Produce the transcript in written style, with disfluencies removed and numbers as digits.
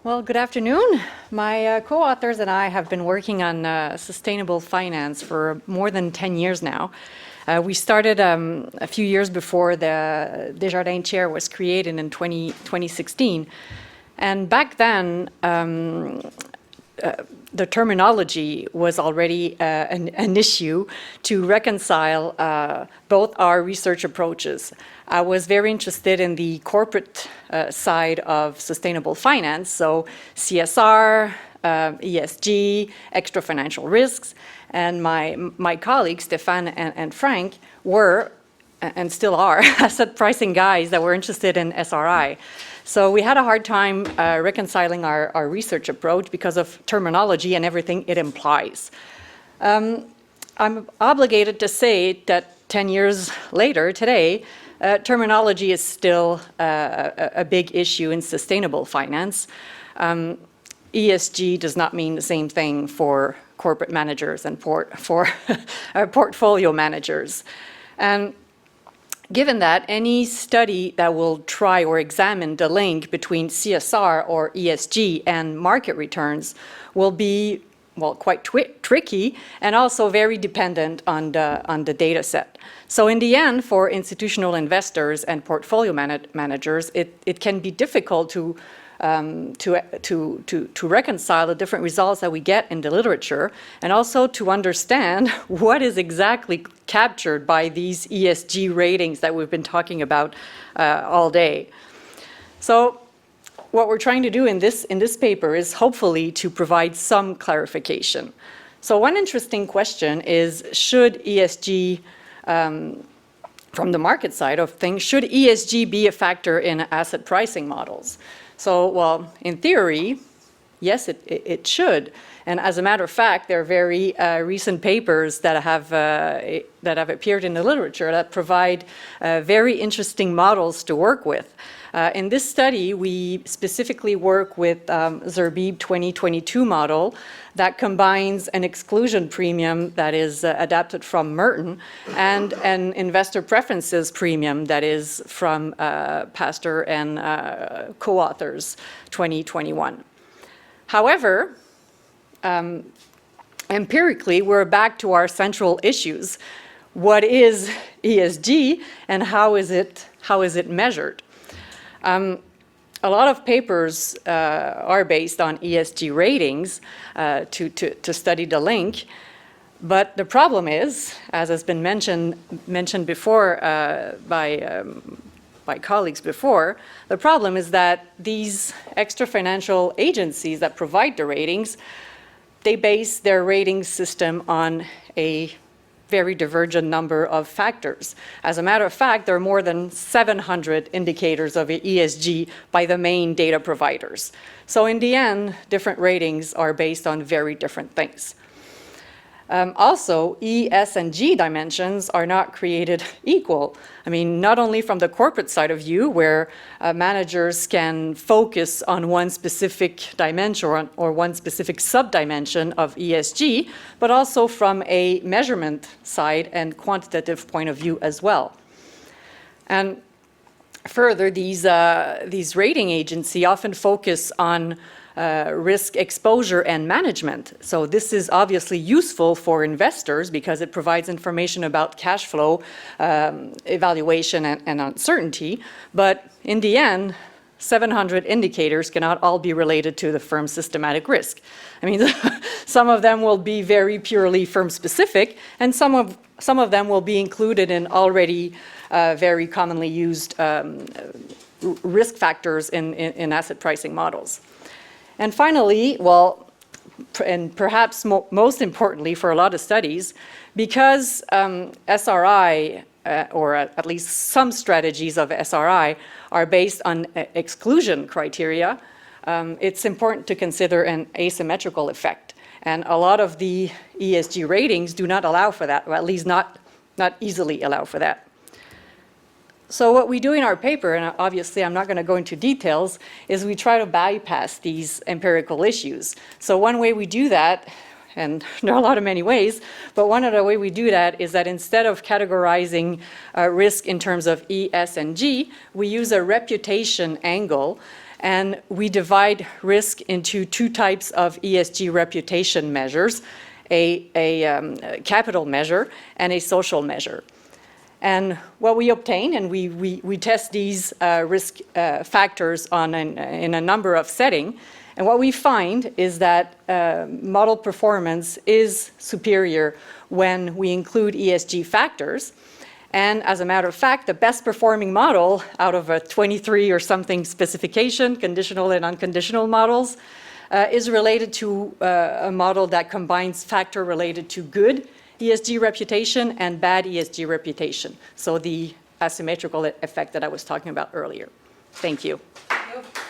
Well, good afternoon. My co-authors and I have been working on sustainable finance for more than 10 years now. We started a few years before the Desjardins chair was created in 2016. And back then, the terminology was already an issue to reconcile both our research approaches. I was very interested in the corporate side of sustainable finance, so CSR, ESG, extra financial risks, and my colleagues, Stefan and Frank, were, and still are, asset pricing guys that were interested in SRI. So we had a hard time reconciling our research approach because of terminology and everything it implies. I'm obligated to say that 10 years later, today, terminology is still a big issue in sustainable finance. ESG does not mean the same thing for corporate managers and for portfolio managers. And given that, any study that will try or examine the link between CSR or ESG and market returns will be, well, quite tricky and also very dependent on the data set. So in the end, for institutional investors and portfolio managers, it can be difficult to reconcile the different results that we get in the literature, and also to understand what is exactly captured by these ESG ratings that we've been talking about all day. So what we're trying to do in this paper is hopefully to provide some clarification. So one interesting question is, should ESG, from the market side of things, should ESG be a factor in asset pricing models? So, well, in theory, yes, it should. And as a matter of fact, there are very recent papers that have appeared in the literature that provide very interesting models to work with. In this study, we specifically work with Zerbib 2022 model that combines an exclusion premium that is adapted from Merton and an investor preferences premium that is from Pastor and co-authors 2021. However, empirically, we're back to our central issues. What is ESG and how is it measured? A lot of papers are based on ESG ratings to study the link, but the problem is, as has been mentioned before by colleagues before, the problem is that these extra financial agencies that provide the ratings, they base their rating system on a very divergent number of factors. As a matter of fact, there are more than 700 indicators of ESG by the main data providers. So in the end, different ratings are based on very different things. Also, E, S, and G dimensions are not created equal. I mean, not only from the corporate side of view, where managers can focus on one specific dimension or one specific sub-dimension of ESG, but also from a measurement side and quantitative point of view as well. And further, these rating agencies often focus on risk exposure and management. So this is obviously useful for investors because it provides information about cash flow, evaluation, and uncertainty. But in the end, 700 indicators cannot all be related to the firm's systematic risk. I mean, some of them will be very purely firm specific, and some of them will be included in already very commonly used risk factors in asset pricing models. And finally, well, and perhaps most importantly for a lot of studies, because SRI, or at least some strategies of SRI, are based on exclusion criteria, it's important to consider an asymmetrical effect. And a lot of the ESG ratings do not allow for that, or at least not easily allow for that. So what we do in our paper, and obviously I'm not going to go into details, is we try to bypass these empirical issues. So one way we do that, and there are many ways, but one of the ways we do that is that instead of categorizing risk in terms of E, S, and G, we use a reputation angle And we divide risk into two types of ESG reputation measures, a capital measure and a social measure. And what we obtain, and we test these risk factors in a number of settings, and what we find is that model performance is superior when we include ESG factors. And as a matter of fact, the best performing model out of a 23 or something specification, conditional and unconditional models, is related to a model that combines factor related to good ESG reputation and bad ESG reputation. So the asymmetrical effect that I was talking about earlier. Thank you. Thank you.